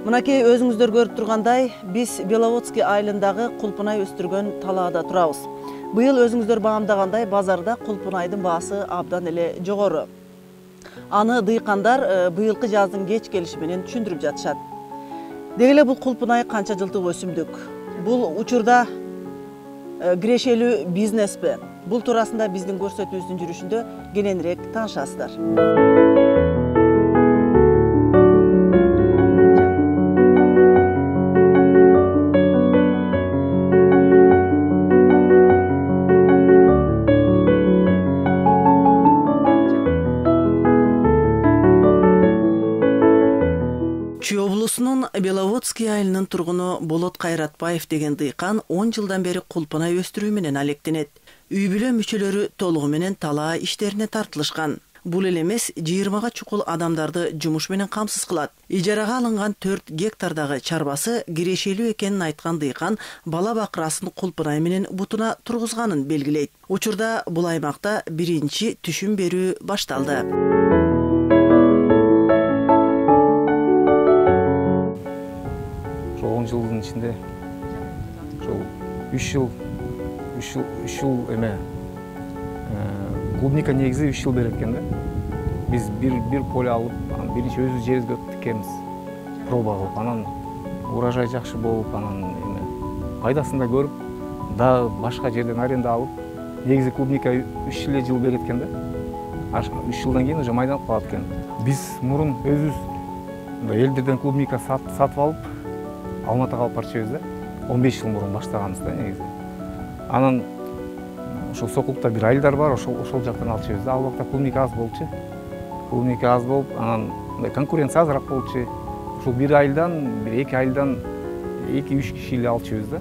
Мынакей өзүңүздөр көрүп тургандай, биз Беловодский айылындагы кулпунай өстүргөн талаада турабыз. Быйыл өзүңүздөр баамдагандай базарда кулпунайдын баасы абдан эле жогору. Аны дыйкандар быйылкы жаздын кеч келиши менен түшүндүрүп жатышат. Деги эле бул кулпунай канча жылдык өсүмдүк? Бул учурда кирешелүү бизнеспи? Бул туурасында биздин көрсөтүүбүздүн жүрүшүндө кененирээк таанышасыздар. Чүй облусунун Беловодский айылынын тургуну Болот Кайратбаев деген дыйкан 10 жылдан бери кулпунай өстүрүү менен алектенет. Үй бүлө мүчөлөрү толугу менен талаа иштерине тартылышкан. Бул эле эмес 20га чукул адамдарды жумуш менен камсыз кылат. Ижарага алынган 4 гектардагы чарбасы кирешелүү экенин айткан дыйкан бала бакырасын кулпунай менен бутуна тургузганын белгилейт. Учурда бул аймакта биринчи түшүм берүү башталды. 10 жылдын ичинде ошол 3 жыл эме клубника негизи 3 жыл берет экен да. Биз бир поле алып, биринчи өзүбүз жерибизге тиккенбиз. Проба кылып, анан урожай жакшы болуп, анан эме пайдасын да көрүп, дагы башка жерден аренда алып, негизи клубника 3 жыл берет экен да. 3 жылдан кийин уже майданып калат экен. Биз мурун өзүбүз элдерден клубника сатып алып, Алматыга алып барчубуз да. 15 жыл мурун баштаганбыз да негизи. Анан ошол Сокулукта бир айылдар бар, ошол жактан алчубуз да. Ал убакта клубника аз болчу. Клубника аз болуп, анан конкуренция азыраак болчу. Ошол бир айылдан, бир 2 айылдан 2-3 киши эле алчубуз да.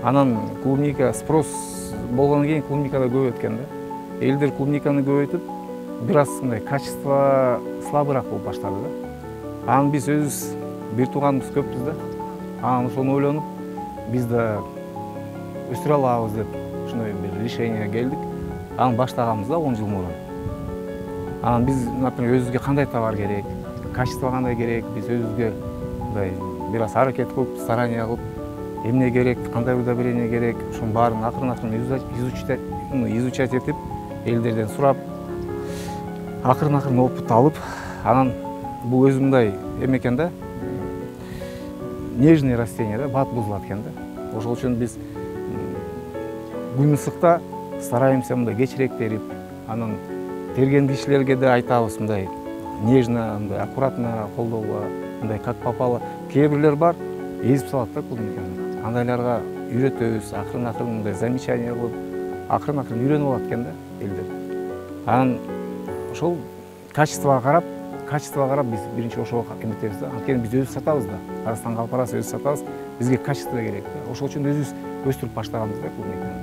Анан клубника спрос болгондон кийин клубника да көбөйт экен да. Элдер клубниканы көбөйтүп, бир аз мындай качество слабыраак болуп баштады да. Анан биз өзүбүз бир тууганыбыз көппүз да. Анан ошону ойлонуп, биз да өстүрө алабыз деп ошондой бир решениеге келдик. Анан баштаганбыз да 10 жыл мурун. Анан биз, например, өзүбүзгө кандай товар керек, качество кандай керек, биз өзүбүзгө мындай бир аз аракет кылып, старание кылып, эмне керек, кандай удобрение керек, ошонун баарын акырын изучать этип, элдерден сурап, акырын опыт алып, анан бул өзү мындай эме экен да. Нежный растение да, бат бузулат экен да. Ошол үчүн биз күн ысыкта стараемся мындай кечирээк терип, анан терген кишилерге да айтабыз мындай нежно, мындай аккуратно колдоого, мындай как попало. Кээ бирлер бар, эзип салат да клубниканы. Андайларга үйрөтөбүз, акырын мындай замечание кылып, акырын үйрөнүп алат экен да элдер. Анан ошол качествого карап биз биринчи ошого эметебиз да. Анткени биз өзүбүз сатабыз да. Казакстанга алып барабыз, өзүбүз сатабыз. Бизге качество керек да. Ошол үчүн өзүбүз өстүрүп баштаганбыз да клубниканы.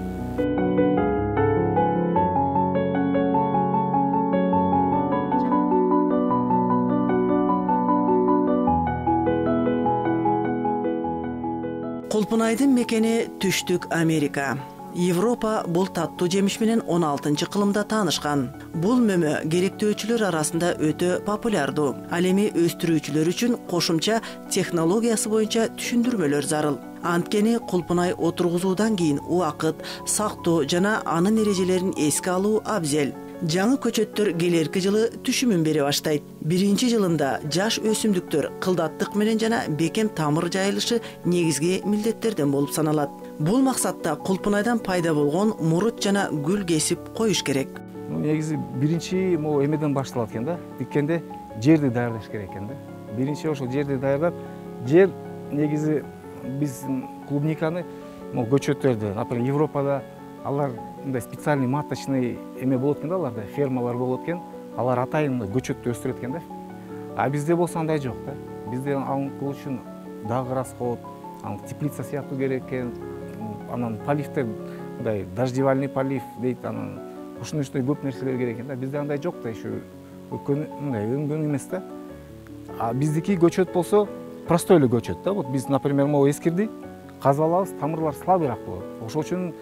Кулпунайдын мекени Түштүк Америка. Европа бул таттуу жемиш менен 16-кылымда таанышкан. Бул мөмө керектөөчүлөр арасында өтө популярдуу. Ал эми өстүрүүчүлөр үчүн кошумча технологиясы боюнча түшүндүрмөлөр зарыл. Анткени кулпунай отургузуудан кийин убакыт, сактоо жана анын эрежелерин эске алуу абзел. Жаңы көчөттөр келерки жылы түшүмүн бере баштайт. Биринчи жылында жаш өсүмдүктөр кылдаттык менен жана бекем тамыр жайылышы негизги милдеттерден болуп саналат. Бул максатта кулпунайдан пайда болгон мурут жана гүл кесип коюш керек. Негизи биринчи могу эмеден башталат экен да. Диккенде жерди даярдаш керек экен да. Биринчи ошол жерди даярдап, жер негизи биз клубниканы, могу көчөттөрдү, например, Европада алар мындай специальный маточный эме болот экен да, аларда фермалар болот экен. Алар атайын мындай көчөттү өстүрөт экен да. А бизде болсо андай жок да. Бизде аны кылуу үчүн дагы расход, теплица сыяктуу керек экен. Анан поливтер мындай дождевальный полив дейт, анан ушундай көп нерселер керек экен да. Бизде андай жок да, еще мындай өнгөн эмес да. А биздики көчөт болсо простой эле көчөт да. Вот биз, например, могу эскирди казып алабыз, тамырлар слабыраак болот. Ошол үчүн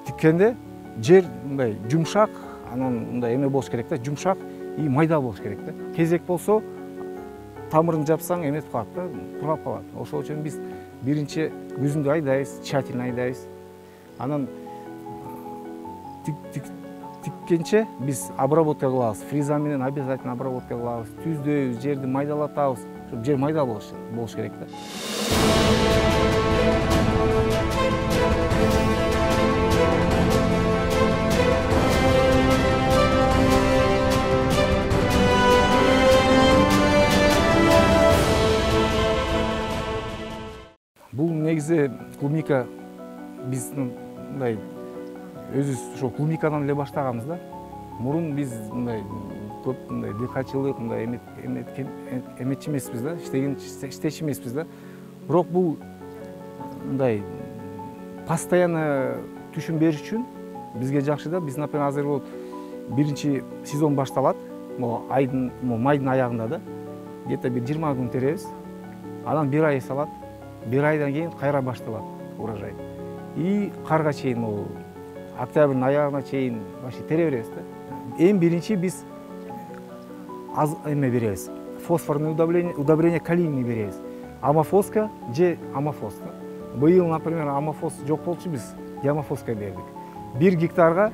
тиккенде жер мындай жумшак, анан мындай эме болуш керек да, жумшак и майда болуш керек да. Кезек болсо тамырын жапсаң эметип калат да, кургап калат. Ошол үчүн биз биринчи күзүндө айдайбыз, тщательно айдайбыз. Анан тиккенче биз обработка кылабыз. Фреза менен обязательно обработка кылабыз. Түздөйбүз, жерди майдалатабыз. Жер майда болуш керек да. Бул негизи клубника биз мындай өзүбүз ошо клубникадан эле баштаганбыз да. Мурун биз мындай көп мындай дыйканчылык мындай эметчи эмеспиз да, иштечи эмеспиз да. Бирок бул мындай постоянно түшүм бериш үчүн бизге жакшы да. Биз, например, азыр вот биринчи сезон башталат. Майдын аягында да. Где-то бир 20 күн теребиз. Анан 1 ай салат. 1 айдан кийин кайра башталат урожай. И карга чейин, октябрдын аягына чейин вообще тере беребиз да. Эң биринчи биз аз эме беребиз. Фосфорный удобрение калийный беребиз. Амофоска же амофос да. Быйыл, например, амофос жок болчу, биз диамофоска бердик. 1 гектарга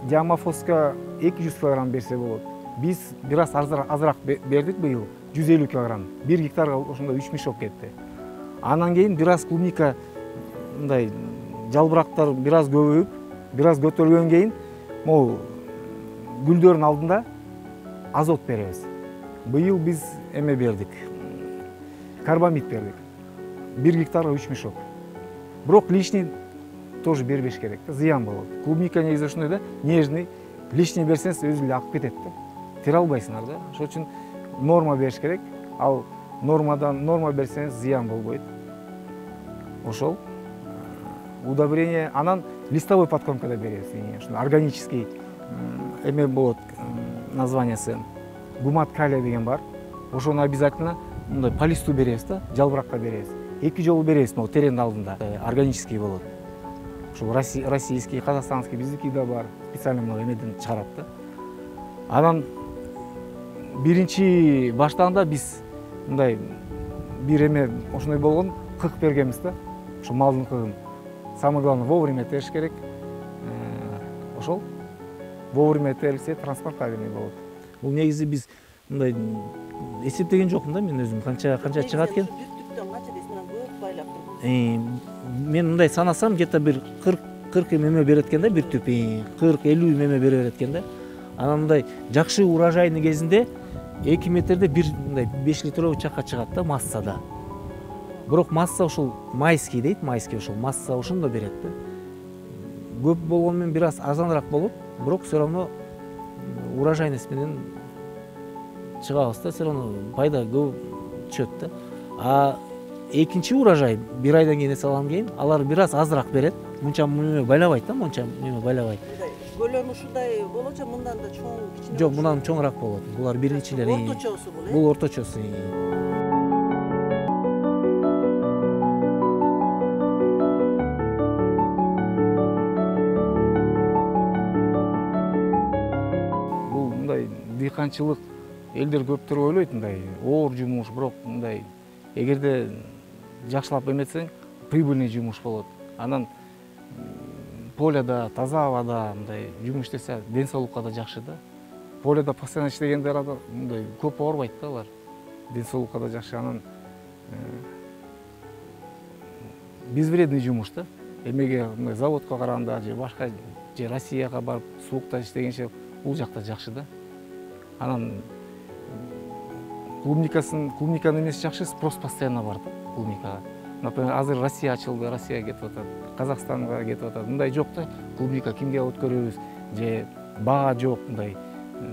диамофоска 200 кг берсе болот. Биз бир аз азыраак бердик быйыл, 150 кг. 1 гектарга ошондо 3 мешок кетти. Анан кийин бир аз клубника мындай жалбырактар бир аз көбөйүп, бир аз көтөрүлгөн кийин могу гүлдөрдүн алдында азот беребиз. Быйыл биз эме бердик. Карбамид бердик. 1 гектарга 3 мешок. Бирок лишний тоже бербеш керек да, зыян болот. Клубника негизи ошондой да, нежный. Лишний берсеңиз өзү эле агып кетет да. Тере албайсыңар да. Ошол үчүн норма бериш керек. Ал норма берсеңиз зыян болбойт. Ошол удобрение, анан листовой подкормка да беребиз. Органический эме болот, названиясы гумат калия деген бар. Ошону обязательно мындай по листу беребиз да, жалбыракка беребиз. 2 жолу беребиз, могу теренин алдында. Органический болот. Ошо российский, казакстанский, биздики да бар. Специально мына эмеден чыгарат да. Анан биринчи баштаганда биз мындай бир эме ошондой болгон, кык бергенбиз да. Ошо малдын кыгын. Самое главное вовремя териш керек. Ошол вовремя терилсе транспортабельный болот. Бул негизи биз мындай эсептеген жокмун да мен өзүм канча чыгат экен. Мен мындай санасам, где-то бир 40 меме берет экен да, бир түп 40-50 меме берет экен да. Анан мындай жакшы урожайный кезинде 2 метрде бир мындай 5 литровый чакка чыгат да массада. Бирок масса ушул майский дейт, майский ошол масса ошондо берет да. Көп болгону менен бир аз арзаныраак болот, бирок все равно урожайность менен чыгабыз да, все равно пайда көп түшөт да. А экинчи урожай 1 айдан кийин эсалган кийин алар бир аз азыраак берет. Мынча меме байлабайт да, мынча меме байлабайт. Көлөмү ушундай болочу, мындан да чоң, кичине. Жок, мындан чоңураак болот. Булар биринчилер. Орточосу бул, Бул орточосу. Бул мындай дыйканчылык элдер көптөр ойлойт, мындай оор жумуш, бирок мындай эгерде жакшылап эметсең, прибыльный жумуш болот. Анан поледа, таза абада мындай жумуш иштесе, ден соолукка да жакшы да. Поледа постоянно иштегендер мындай көп оорубайт да алар. Ден соолукка да жакшы. Анан безвредный жумуш да. Эмеге мындай заводко караганда же башка же Россияга барып суукта иштегенче бул жакта жакшы да. Анан клубниканы эмес жакшы, спрос постоянно бар да клубникага. Например, азыр Россия ачылды, Россияга кетип атат, Казакстанга кетип атат. Мындай жок да, клубника кимге өткөрөбүз, же баа жок, мындай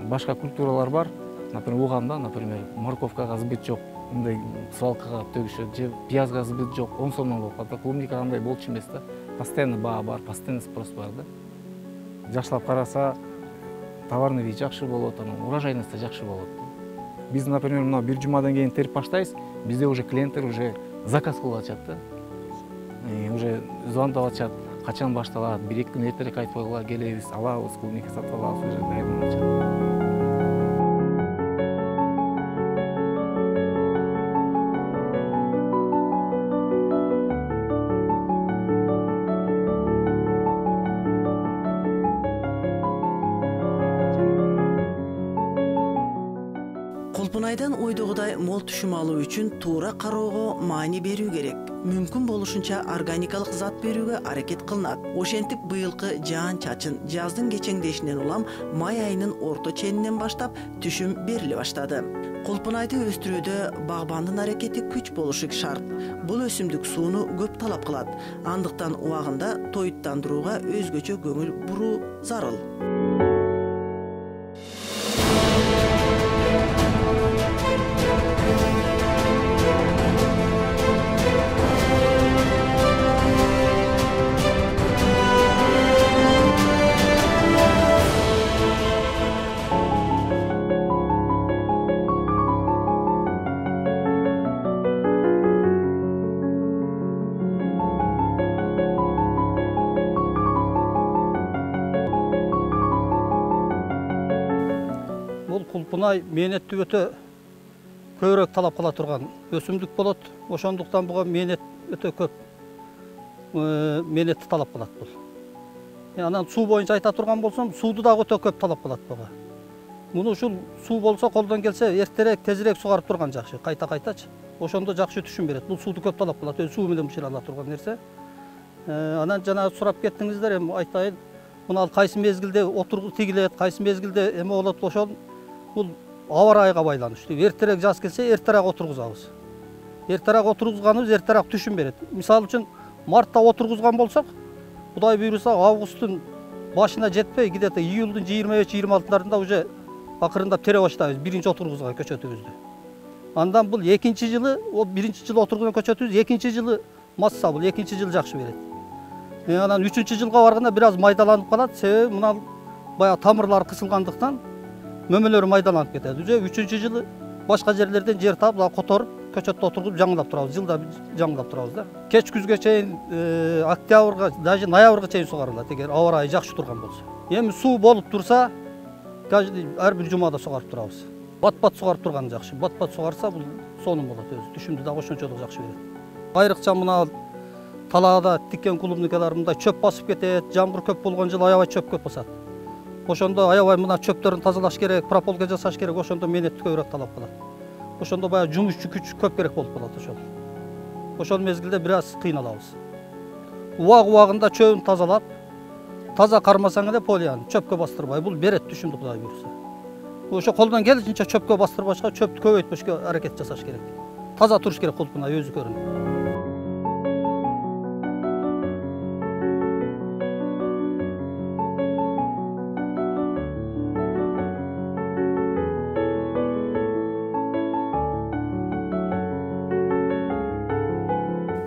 башка культуралар бар. Например, уганда, например, морковкага сбыт жок, мындай свалкага төгүшөт, же пиязга сбыт жок, 10 сомдон болуп калат. Клубника андай болчу эмес да. Постоянно баа бар, постоянно спрос бар да. Жакшылап караса, товарный вид жакшы болот, анан урожайность жакшы болот. Биз, например, мына бир жумадан кийин терип баштайбыз, бизде уже клиенттер уже заказ кылып атышат да. Уже звондоп атышат, качан башталат, 1-2 күн эртерээк айтып койгула, келебиз, алабыз, клубника сатып алабыз, уже даярданып атышат. Кулпунайдан ойдогудай мол түшүм алуу үчүн туура кароого маани берүү керек. Мүмкүн болушунча органикалык зат берүүгө аракет кылынат. Ошентип быйылкы жаан-чачын жаздын кечеңдешинен улам май айынын орто ченинен баштап түшүм бериле баштады. Кулпунайды өстүрүүдө багбандын аракети күч болушу шарт. Бул өсүмдүк сууну көп талап кылат. Андыктан убагында тоюттандырууга өзгөчө көңүл буруу зарыл. Кулпунай мээнетти өтө көбүрөөк талап кыла турган өсүмдүк болот. Ошондуктан буга мээнет өтө көп мээнетти талап кылат бул. Анан суу боюнча айта турган болсом, сууду дагы өтө көп талап кылат буга. Муну ушул суу болсо колдон келсе эртерээк, тезирээк сугарып турган жакшы, кайтачы. Ошондо жакшы түшүм берет. Бул сууду көп талап кылат, суу менен бышыра ала турган нерсе. Анан жана сурап кеттиңиздер, эми айтайын. Мына кайсы мезгилде отургу тигилет, кайсы мезгилде эме болот, ошол бул аба ырайга байланыштуу. Эртерээк жаз келсе, эртерээк отургузабыз. Эртерээк отургузганыбыз эртерээк түшүм берет. Мисалы үчүн мартта отургузган болсок, Кудай буйруса августтун башына жетпей, где-то июлдун 25-26-ларында уже акырындап тере баштайбыз биринчи отургузга көчөтүбүздү. Андан бул экинчи жылы, о биринчи жылы отургузган көчөтүбүз, экинчи жылы масса бул, экинчи жыл жакшы берет. Анан үчүнчү жылга барганда бир аз майдаланып калат, себеби мына баягы тамырлары кысылгандыктан мөмөлөрү майдаланып кетет. Уже үчүнчү жылы башка жерлерден жер таап, которуп, көчөттө отургуп жаңылап турабыз. Жылда жаңылап турабыз да. Кеч күзгө чейин, октябрга, даже ноябрга чейин сугарылат, эгер аба ырайы жакшы турган болсо. Эми суу болуп турса, ар бир жумада сугарып турабыз. Бат-бат сугарып турган жакшы. Бат-бат сугарса, бул сонун болот өзү. Түшүмдү дагы ошончолук жакшы берет. Айрыкча мына талаада тиккен клубникалар мындай чөп басып кетет, жамгыр көп болгон жылы аябай чөп көп басат. Ошондо аябай мына чөптөрүн тазалаш керек, прополка жасаш керек, ошондо мээнетти көбүрөөк талап кылат. Ошондо баягы жумушчу күч көп керек болуп калат ошол. Ошол мезгилде бир аз кыйналабыз. Убагында чөбүн тазалап, таза кармасаң эле полиян, чөпкө бастырбай, бул берет түшүмдү Кудай буйруса. Ошо колдон келишинче чөпкө бастырбашка, чөптү көбөйтпөшкө аракет жасаш керек. Таза туруш керек Кулпунай өзү көрүнүп.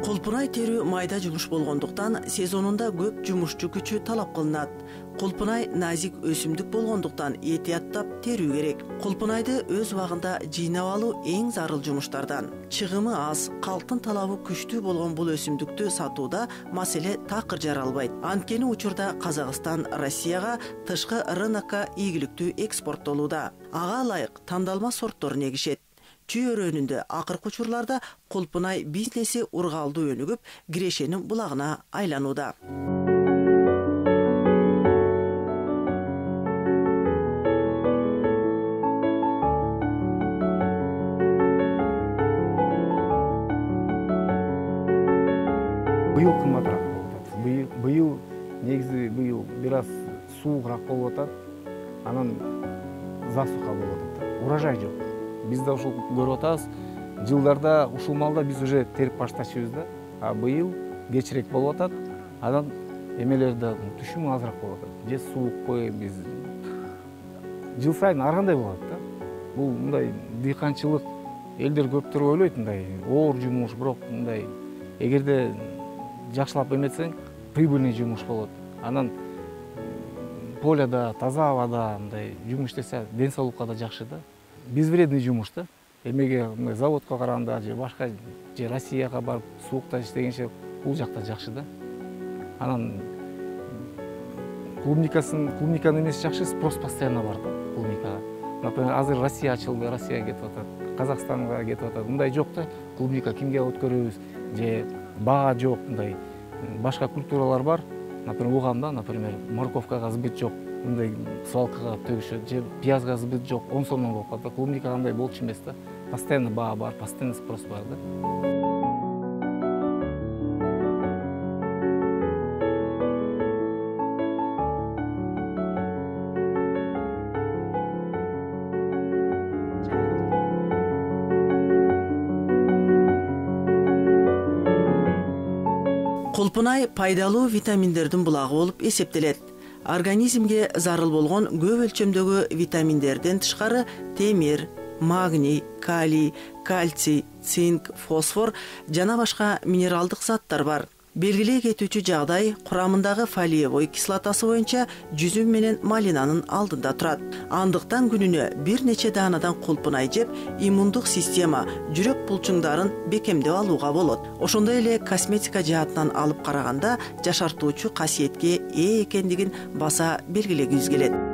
Кулпунай терүү майда жумуш болгондуктан сезонунда көп жумушчу күчү талап кылынат. Кулпунай назик өсүмдүк болгондуктан этияттап терүү керек. Кулпунайды өз убагында жыйнап алуу эң зарыл жумуштардан. Чыгымы аз, калктын талабы күчтүү болгон бул өсүмдүктү сатууда маселе такыр жаралбайт. Анткени учурда Казакстан Россияга тышкы рынокко ийгиликтүү экспорттолууда. Ага ылайык тандалма сорттор эгишет. Чүй өрөөнүндө акыркы учурларда Кулпунай бизнеси ургалдуу өнүгүп, Кирешенин булагына айланууда. Быйыл кымбатыраак болуп атат. Быйыл негизи бир аз суугураак болуп атат. Анан засуха болуп атат. Урожай жок. Биз да ушул көрүп атабыз. Жылдарда ушул маалда биз уже терип баштачыбыз да. А быйыл кечирээк болуп атат. Анан эмелерде түшүм азыраак болуп атат. Же суукпу биз жыл сайын ар кандай болот да. Бул мындай дыйканчылык элдер көптөр ойлойт мындай оор жумуш, бирок мындай эгерде жакшылап эметсең, прибыльный жумуш болот. Анан поляда, таза абада мындай жумуш иштесе ден соолукка да жакшы да. Безвредный жумуш да. Эмеге заводко караганда же башка же Россияга барып суукта иштегенче бул жакта жакшы да. Анан клубниканы эмес жакшы, спрос постоянно бар да клубникага. Например, азыр Россия ачылды, Россияга кетип атат, Казакстанга кетип атат. Мындай жок да. Клубника кимге өткөрөбүз же баа жок, мындай башка культуралар бар. Например, угамда, например, морковкага сбыт жок. мындай свалкага төгүшөт же пиязга сбыт жок 10 сомдон болуп калат. Клубника андай болчу эмес да. Постоянно баа бар, постоянно спрос бар да. Кулпунай пайдалуу витаминдердин булагы болуп эсептелет. Организмге зарыл болгон көп өлчөмдөгү витаминдерден тышкары темир, магний, калий, кальций, цинк, фосфор жана башка минералдык заттар бар. Белгилей кетүүчү жагдай курамындагы фолиевой кислотасы боюнча жүзүм менен малинанын алдында турат. Андыктан күнүнө бир нече даанадан кулпунай жеп, иммундук система, жүрөк булчуңдарын бекемдеп алууга болот. Ошондой эле косметика жаатынан алып караганда жашартуучу касиетке ээ экендигин баса белгилегибиз келет.